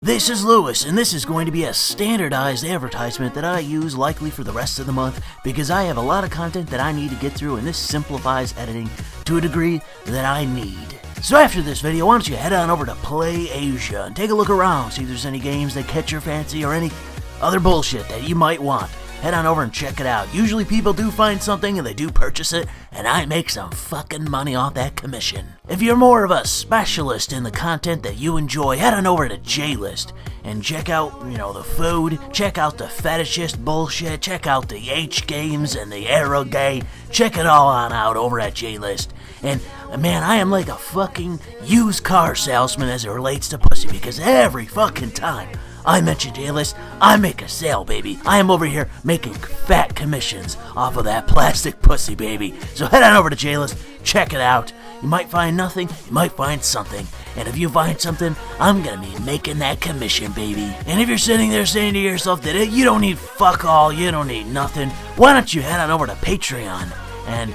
This is Lewis, and this is going to be a standardized advertisement that I use likely for the rest of the month because I have a lot of content that I need to get through, and this simplifies editing to a degree that I need. So after this video, why don't you head on over to Play Asia and take a look around, see if there's any games that catch your fancy or any other bullshit that you might want. Head on over and check it out. Usually people do find something and they do purchase it, and I make some fucking money off that commission. If you're more of a specialist in the content that you enjoy, head on over to J-List and check out, the food, check out the fetishist bullshit, check out the H-games and the Aero gay, check it all on out over at J-List. And man, I am like a fucking used car salesman as it relates to pussy, because every fucking time I mention J-List, I make a sale, baby. I am over here making fat commissions off of that plastic pussy, baby. So head on over to J-List, check it out. You might find nothing, you might find something. And if you find something, I'm gonna be making that commission, baby. And if you're sitting there saying to yourself that you don't need fuck all, you don't need nothing, why don't you head on over to Patreon and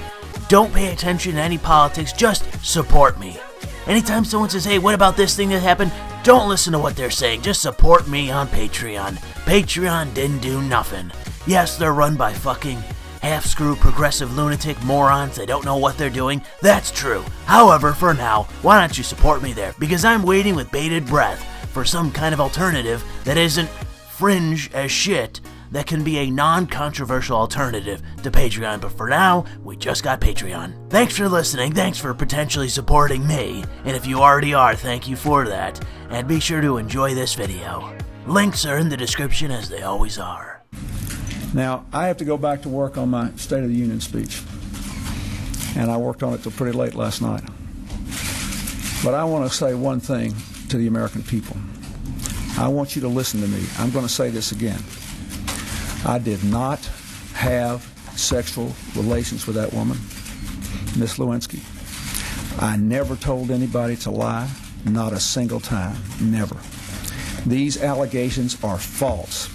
don't pay attention to any politics, just support me. Anytime someone says, hey, what about this thing that happened? Don't listen to what they're saying. Just support me on Patreon. Patreon didn't do nothing. Yes, they're run by fucking half-screw progressive lunatic morons. They don't know what they're doing. That's true. However, for now, why don't you support me there? Because I'm waiting with bated breath for some kind of alternative that isn't fringe as shit, that can be a non-controversial alternative to Patreon, but for now, we just got Patreon. Thanks for listening, thanks for potentially supporting me, and if you already are, thank you for that, and be sure to enjoy this video. Links are in the description as they always are. Now, I have to go back to work on my State of the Union speech, and I worked on it till pretty late last night. But I want to say one thing to the American people. I want you to listen to me. I'm going to say this again. I did not have sexual relations with that woman, Miss Lewinsky. I never told anybody to lie, not a single time, never. These allegations are false,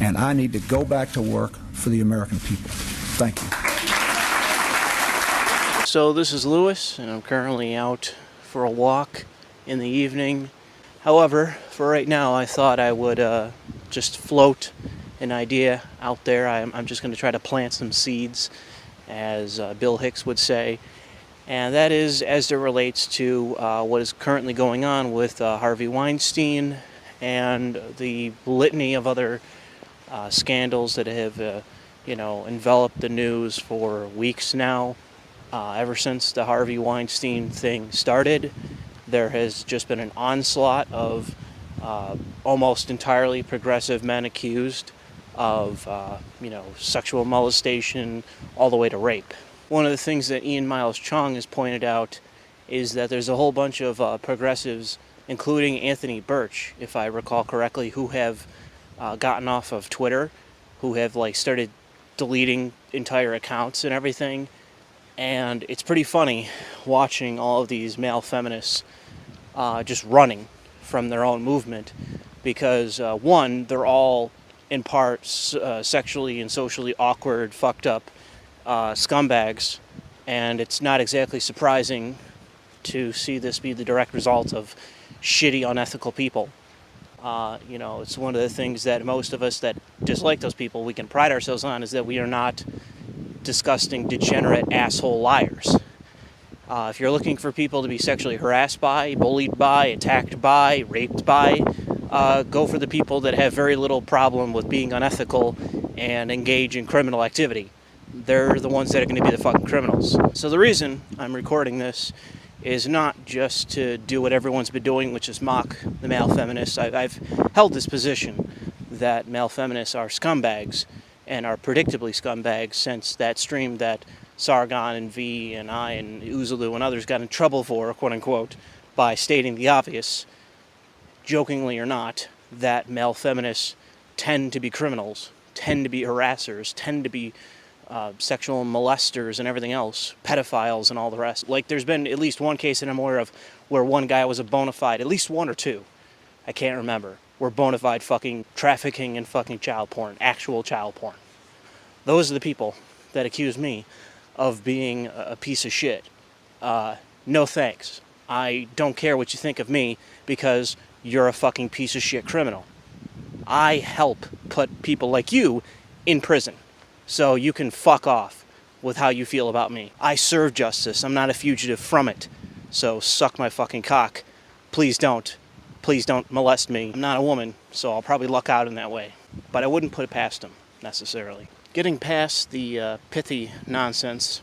and I need to go back to work for the American people. Thank you. So this is Lewis, and I'm currently out for a walk in the evening. However, for right now, I thought I would just float an idea out there. I'm just going to try to plant some seeds, as Bill Hicks would say, and that is as it relates to what is currently going on with Harvey Weinstein and the litany of other scandals that have enveloped the news for weeks now. Ever since the Harvey Weinstein thing started, there has just been an onslaught of almost entirely progressive men accused of sexual molestation all the way to rape. One of the things that Ian Miles Chung has pointed out is that there's a whole bunch of progressives, including Anthony Birch, if I recall correctly, who have gotten off of Twitter, who have started deleting entire accounts and everything. And it's pretty funny watching all of these male feminists just running from their own movement, because one, they're all in part sexually and socially awkward, fucked up scumbags, and it's not exactly surprising to see this be the direct result of shitty, unethical people. It's one of the things that most of us that dislike those people, we can pride ourselves on, is that we are not disgusting, degenerate, asshole liars. If you're looking for people to be sexually harassed by, bullied by, attacked by, raped by, go for the people that have very little problem with being unethical and engage in criminal activity. They're the ones that are going to be the fucking criminals. So the reason I'm recording this is not just to do what everyone's been doing, which is mock the male feminists. I've held this position that male feminists are scumbags, and are predictably scumbags, since that stream that Sargon and V and I and Uzulu and others got in trouble for, quote-unquote, by stating the obvious, jokingly or not, that male feminists tend to be criminals, tend to be harassers, tend to be sexual molesters and everything else, pedophiles and all the rest. There's been at least one case that I'm aware of where one guy was a bona fide, at least one or two, I can't remember, were bona fide fucking trafficking and fucking child porn, actual child porn. Those are the people that accuse me of being a piece of shit. No thanks. I don't care what you think of me, because you're a fucking piece of shit criminal. I help put people like you in prison. So you can fuck off with how you feel about me. I serve justice. I'm not a fugitive from it. So suck my fucking cock. Please don't. Please don't molest me. I'm not a woman, so I'll probably luck out in that way. But I wouldn't put it past him, necessarily. Getting past the pithy nonsense,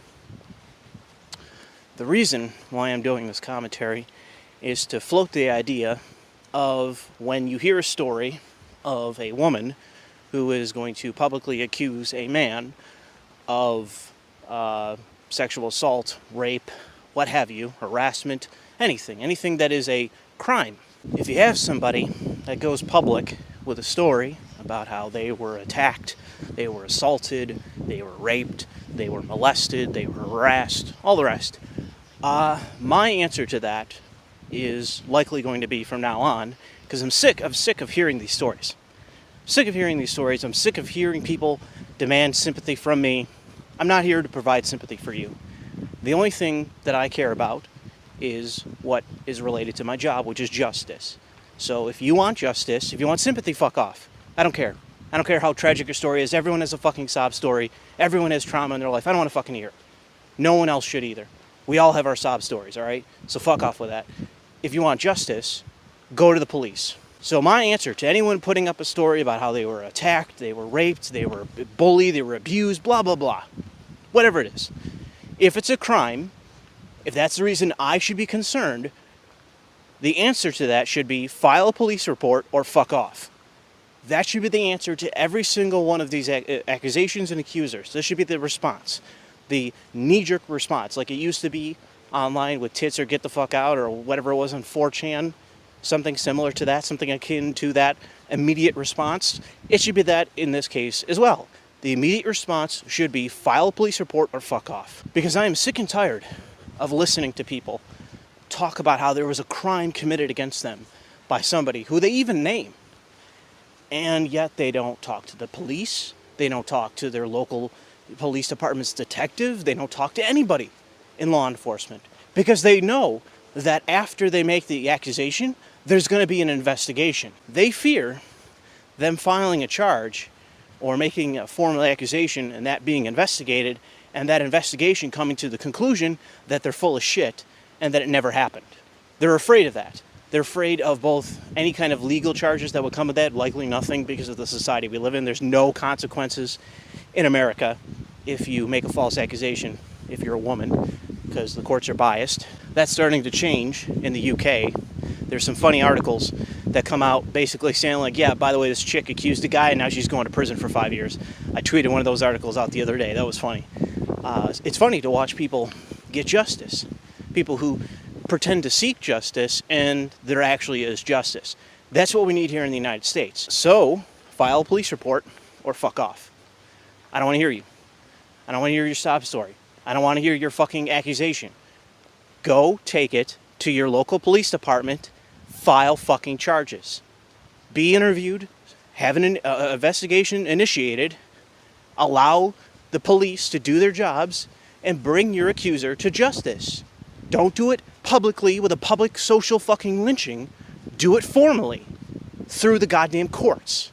the reason why I'm doing this commentary is to float the idea of when you hear a story of a woman who is going to publicly accuse a man of sexual assault, rape, what have you, harassment, anything that is a crime. If you have somebody that goes public with a story about how they were attacked, they were assaulted, they were raped, they were molested, they were harassed, all the rest, my answer to that is likely going to be from now on, because I'm sick of hearing these stories. Sick of hearing these stories. I'm sick of hearing people demand sympathy from me. I'm not here to provide sympathy for you. The only thing that I care about is what is related to my job, which is justice. So if you want justice, if you want sympathy, fuck off. I don't care. I don't care how tragic your story is. Everyone has a fucking sob story. Everyone has trauma in their life. I don't want to fucking hear it. No one else should either. We all have our sob stories, all right? So fuck off with that. If you want justice, go to the police. So my answer to anyone putting up a story about how they were attacked, they were raped, they were bullied, they were abused, blah, blah, blah, whatever it is. If it's a crime, if that's the reason I should be concerned, the answer to that should be file a police report or fuck off. That should be the answer to every single one of these accusations and accusers. This should be the response. The knee-jerk response, like it used to be online with tits or get the fuck out or whatever it was on 4chan. Something similar to that, something akin to that immediate response. It should be that in this case as well. The immediate response should be file a police report or fuck off. Because I am sick and tired of listening to people talk about how there was a crime committed against them by somebody who they even name. And yet they don't talk to the police. They don't talk to their local police department's detective. They don't talk to anybody in law enforcement. Because they know that after they make the accusation, there's going to be an investigation. They fear them filing a charge or making a formal accusation and that being investigated, and that investigation coming to the conclusion that they're full of shit and that it never happened. They're afraid of that. They're afraid of both any kind of legal charges that would come with that, likely nothing because of the society we live in. There's no consequences in America if you make a false accusation, if you're a woman, because the courts are biased. That's starting to change in the UK. There's some funny articles that come out basically saying like, yeah, by the way, this chick accused a guy and now she's going to prison for 5 years. I tweeted one of those articles out the other day. That was funny. It's funny to watch people get justice. People who pretend to seek justice and there actually is justice. That's what we need here in the United States. So, file a police report or fuck off. I don't want to hear you. I don't want to hear your sob story. I don't want to hear your fucking accusation. Go take it to your local police department, file fucking charges. Be interviewed, have an investigation initiated, allow the police to do their jobs, and bring your accuser to justice. Don't do it publicly with a public social fucking lynching. Do it formally through the goddamn courts.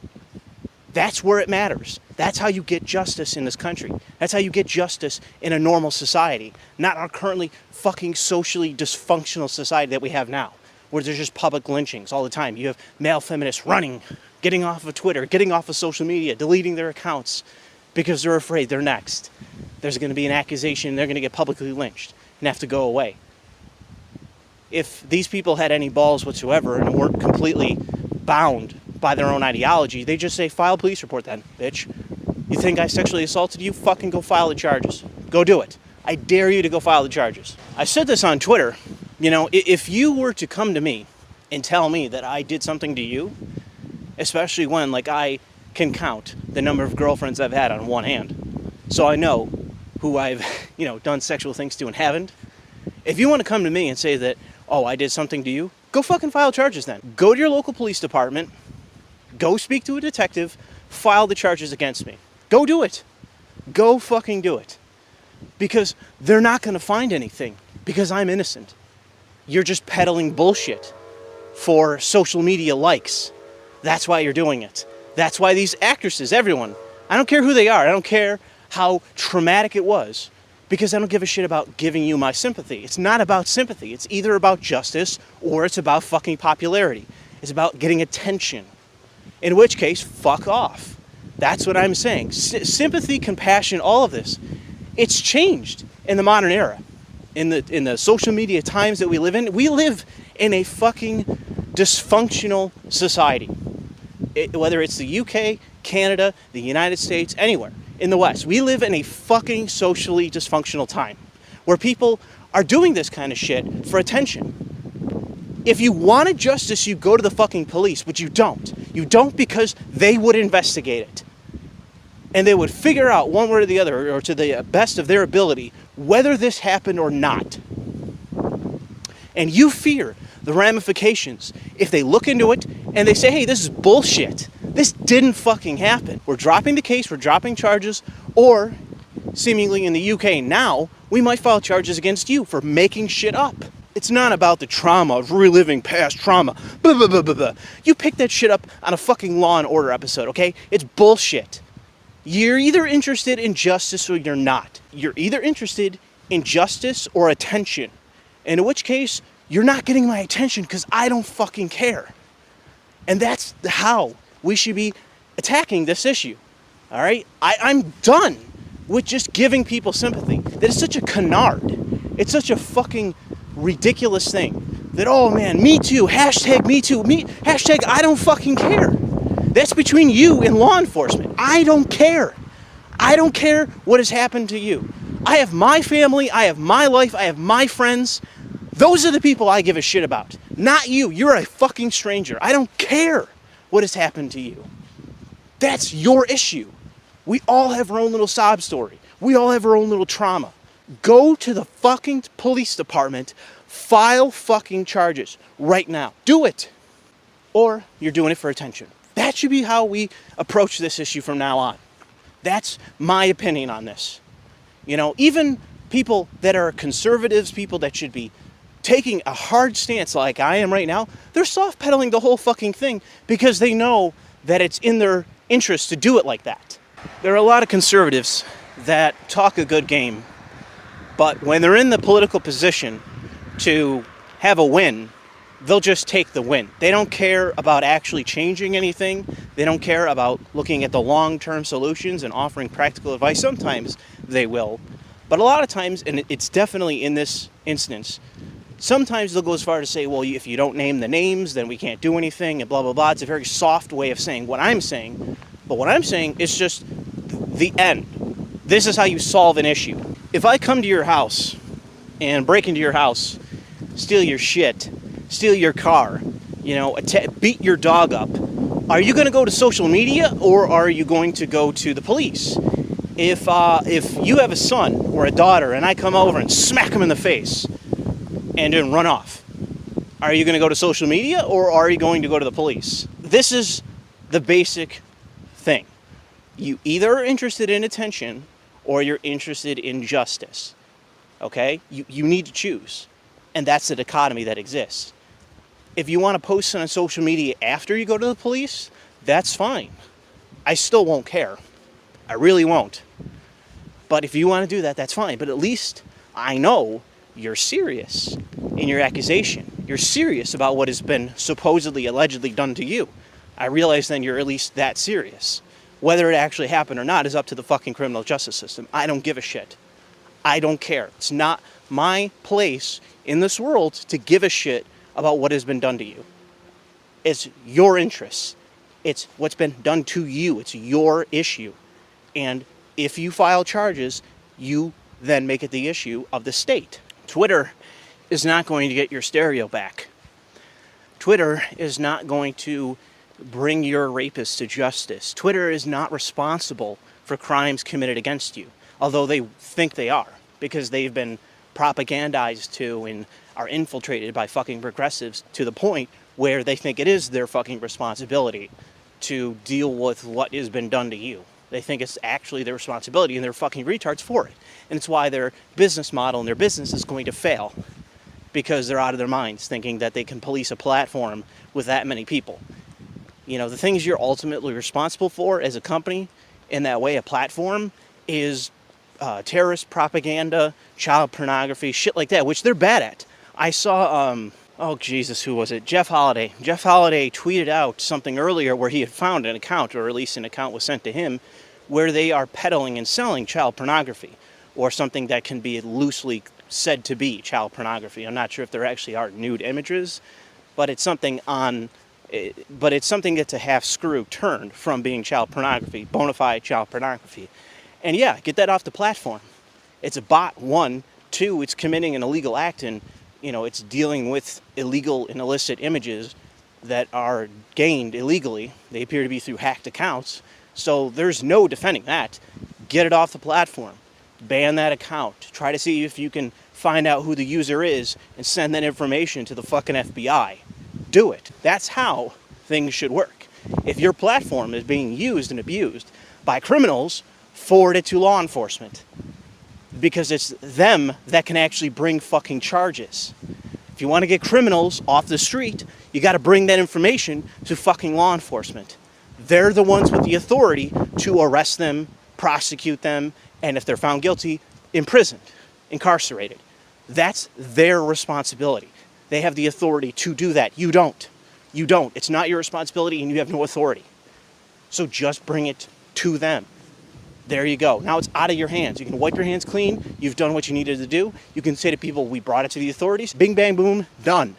That's where it matters. That's how you get justice in this country. That's how you get justice in a normal society, not our currently fucking socially dysfunctional society that we have now, where there's just public lynchings all the time. You have male feminists running, getting off of Twitter, getting off of social media, deleting their accounts because they're afraid they're next. There's going to be an accusation, they're going to get publicly lynched and have to go away. If these people had any balls whatsoever and weren't completely bound by their own ideology, they just say, file a police report then, bitch. You think I sexually assaulted you? Fucking go file the charges. Go do it. I dare you to go file the charges. I said this on Twitter. You know, if you were to come to me and tell me that I did something to you, especially when, like, I can count the number of girlfriends I've had on one hand, so I know who I've, done sexual things to and haven't. If you want to come to me and say that, oh, I did something to you, go fucking file charges then. Go to your local police department, go speak to a detective, file the charges against me. Go do it. Go fucking do it. Because they're not going to find anything because I'm innocent. You're just peddling bullshit for social media likes. That's why you're doing it. That's why these actresses, everyone, I don't care who they are, I don't care how traumatic it was, because I don't give a shit about giving you my sympathy. It's not about sympathy. It's either about justice or it's about fucking popularity. It's about getting attention. In which case, fuck off. That's what I'm saying. Sympathy, compassion, all of this, it's changed in the modern era. In the social media times that we live in a fucking dysfunctional society. Whether it's the UK, Canada, the United States, anywhere in the West. We live in a fucking socially dysfunctional time where people are doing this kind of shit for attention. If you wanted justice, you go to the fucking police, but you don't. You don't because they would investigate it. And they would figure out one way or the other, or to the best of their ability, whether this happened or not. And you fear the ramifications if they look into it and they say, hey, this is bullshit. This didn't fucking happen. We're dropping the case, we're dropping charges, or seemingly in the UK now, we might file charges against you for making shit up. It's not about the trauma of reliving past trauma. Blah, blah, blah, blah, blah. You pick that shit up on a fucking Law and Order episode, okay? It's bullshit. You're either interested in justice or you're not. You're either interested in justice or attention. And in which case, you're not getting my attention because I don't fucking care. And that's how we should be attacking this issue. All right? I'm done with just giving people sympathy. That is such a canard. It's such a fucking ridiculous thing. That, oh man, me too, hashtag me too, hashtag I don't fucking care. That's between you and law enforcement. I don't care. I don't care what has happened to you. I have my family, I have my life, I have my friends. Those are the people I give a shit about. Not you. You're a fucking stranger. I don't care what has happened to you. That's your issue. We all have our own little sob story. We all have our own little trauma. Go to the fucking police department, file fucking charges right now. Do it. Or you're doing it for attention. That should be how we approach this issue from now on. That's my opinion on this. You know, even people that are conservatives, people that should be taking a hard stance like I am right now, they're soft-pedaling the whole fucking thing because they know that it's in their interest to do it like that. There are a lot of conservatives that talk a good game, but when they're in the political position to have a win, they'll just take the win. They don't care about actually changing anything. They don't care about looking at the long-term solutions and offering practical advice. Sometimes they will, but a lot of times, and it's definitely in this instance, sometimes they'll go as far to say, well, if you don't name the names, then we can't do anything, and blah, blah, blah. It's a very soft way of saying what I'm saying. But what I'm saying is just the end. This is how you solve an issue. If I come to your house and break into your house, steal your shit, steal your car, you know, beat your dog up, are you going to go to social media or are you going to go to the police? If you have a son or a daughter and I come over and smack them in the face and then run off, are you going to go to social media or are you going to go to the police? This is the basic thing. You either are interested in attention or you're interested in justice. Okay? You need to choose. And that's the dichotomy that exists. If you want to post on social media after you go to the police, that's fine. I still won't care. I really won't. But if you want to do that, that's fine. But at least I know you're serious in your accusation. You're serious about what has been supposedly, allegedly done to you. I realize then you're at least that serious. Whether it actually happened or not is up to the fucking criminal justice system. I don't give a shit. I don't care. It's not my place in this world to give a shit about what has been done to you. It's your interests. It's what's been done to you. It's your issue. And if you file charges, you then make it the issue of the state. Twitter is not going to get your stereo back. Twitter is not going to bring your rapist to justice. Twitter is not responsible for crimes committed against you, although they think they are, because they've been propagandized to and are infiltrated by fucking progressives to the point where they think it is their fucking responsibility to deal with what has been done to you. They think it's actually their responsibility, and they're fucking retards for it. And it's why their business model and their business is going to fail. because they're out of their minds thinking that they can police a platform with that many people. You know, the things you're ultimately responsible for as a company, in that way, a platform, is terrorist propaganda, child pornography, shit like that, which they're bad at. I saw, oh Jesus, who was it? Jeff Holiday. Jeff Holiday tweeted out something earlier where he had found an account, or at least an account was sent to him, where they are peddling and selling child pornography, or something that can be loosely said to be child pornography. I'm not sure if there actually are nude images, but it's something that's a half screw turned from being child pornography, bona fide child pornography. And yeah, get that off the platform. It's a bot, one. Two, it's committing an illegal act, and it's dealing with illegal and illicit images that are gained illegally. They appear to be through hacked accounts. So there's no defending that. Get it off the platform. Ban that account. Try to see if you can find out who the user is and send that information to the fucking FBI. Do it. That's how things should work. If your platform is being used and abused by criminals, forward it to law enforcement. Because it's them that can actually bring fucking charges. If you want to get criminals off the street, you got to bring that information to fucking law enforcement. They're the ones with the authority to arrest them, prosecute them, and if they're found guilty, imprisoned, incarcerated. That's their responsibility. They have the authority to do that. You don't. You don't. It's not your responsibility, and you have no authority. So just bring it to them. There you go. Now it's out of your hands. You can wipe your hands clean. You've done what you needed to do. You can say to people, we brought it to the authorities. Bing, bang, boom, done.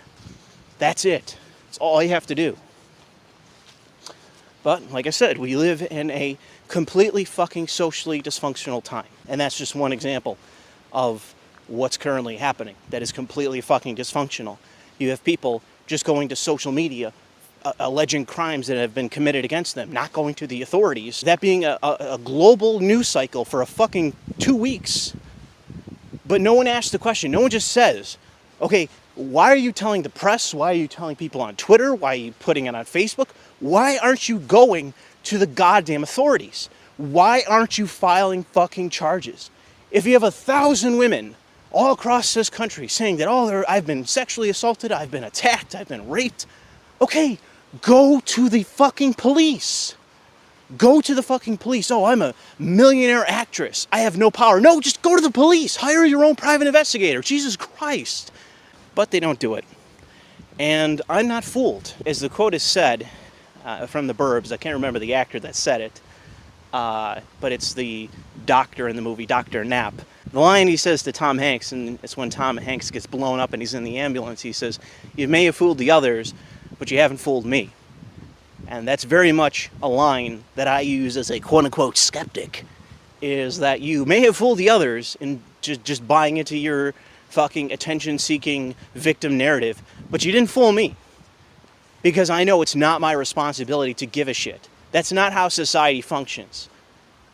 That's it. That's all you have to do. But, like I said, we live in a completely fucking socially dysfunctional time. And that's just one example of what's currently happening that is completely fucking dysfunctional. You have people just going to social media, alleging crimes that have been committed against them, not going to the authorities. That being a global news cycle for a fucking 2 weeks. But no one asks the question. No one just says, okay, why are you telling the press? Why are you telling people on Twitter? Why are you putting it on Facebook? Why aren't you going to the goddamn authorities? Why aren't you filing fucking charges? If you have 1,000 women all across this country saying that, oh, I've been sexually assaulted, I've been attacked, I've been raped, okay, go to the fucking police. Go to the fucking police. Oh, I'm a millionaire actress. I have no power. No, just go to the police. Hire your own private investigator. Jesus Christ. But they don't do it. And I'm not fooled. As the quote is said from the Burbs, I can't remember the actor that said it, but it's the doctor in the movie, Dr. Knapp. The line he says to Tom Hanks, and it's when Tom Hanks gets blown up and he's in the ambulance, he says, you may have fooled the others, but you haven't fooled me. And that's very much a line that I use as a quote-unquote skeptic, is that you may have fooled the others in just buying into your fucking attention-seeking victim narrative, but you didn't fool me. Because I know it's not my responsibility to give a shit. That's not how society functions.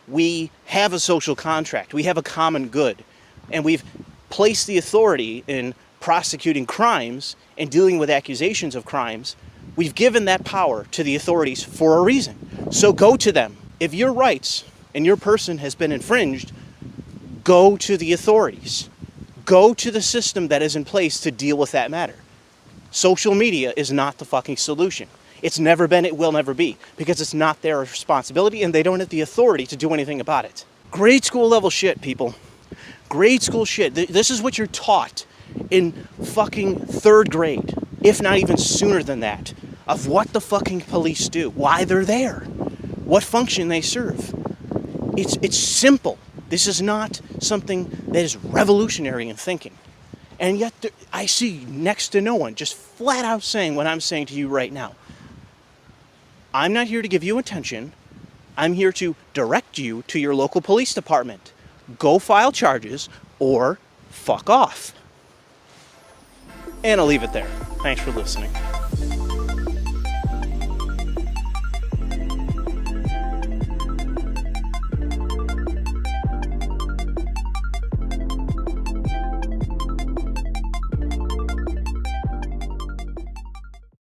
We have a social contract. We have a common good. And we've placed the authority in prosecuting crimes and dealing with accusations of crimes. We've given that power to the authorities for a reason. So go to them. If your rights and your person has been infringed, go to the authorities. Go to the system that is in place to deal with that matter. Social media is not the fucking solution. It's never been, it will never be, because it's not their responsibility and they don't have the authority to do anything about it. Grade school level shit, people. Grade school shit. This is what you're taught in fucking 3rd grade, if not even sooner than that, of what the fucking police do, why they're there, what function they serve. It's simple. This is not something that is revolutionary in thinking. And yet I see next to no one just flat out saying what I'm saying to you right now. I'm not here to give you attention. I'm here to direct you to your local police department. Go file charges or fuck off. And I'll leave it there. Thanks for listening.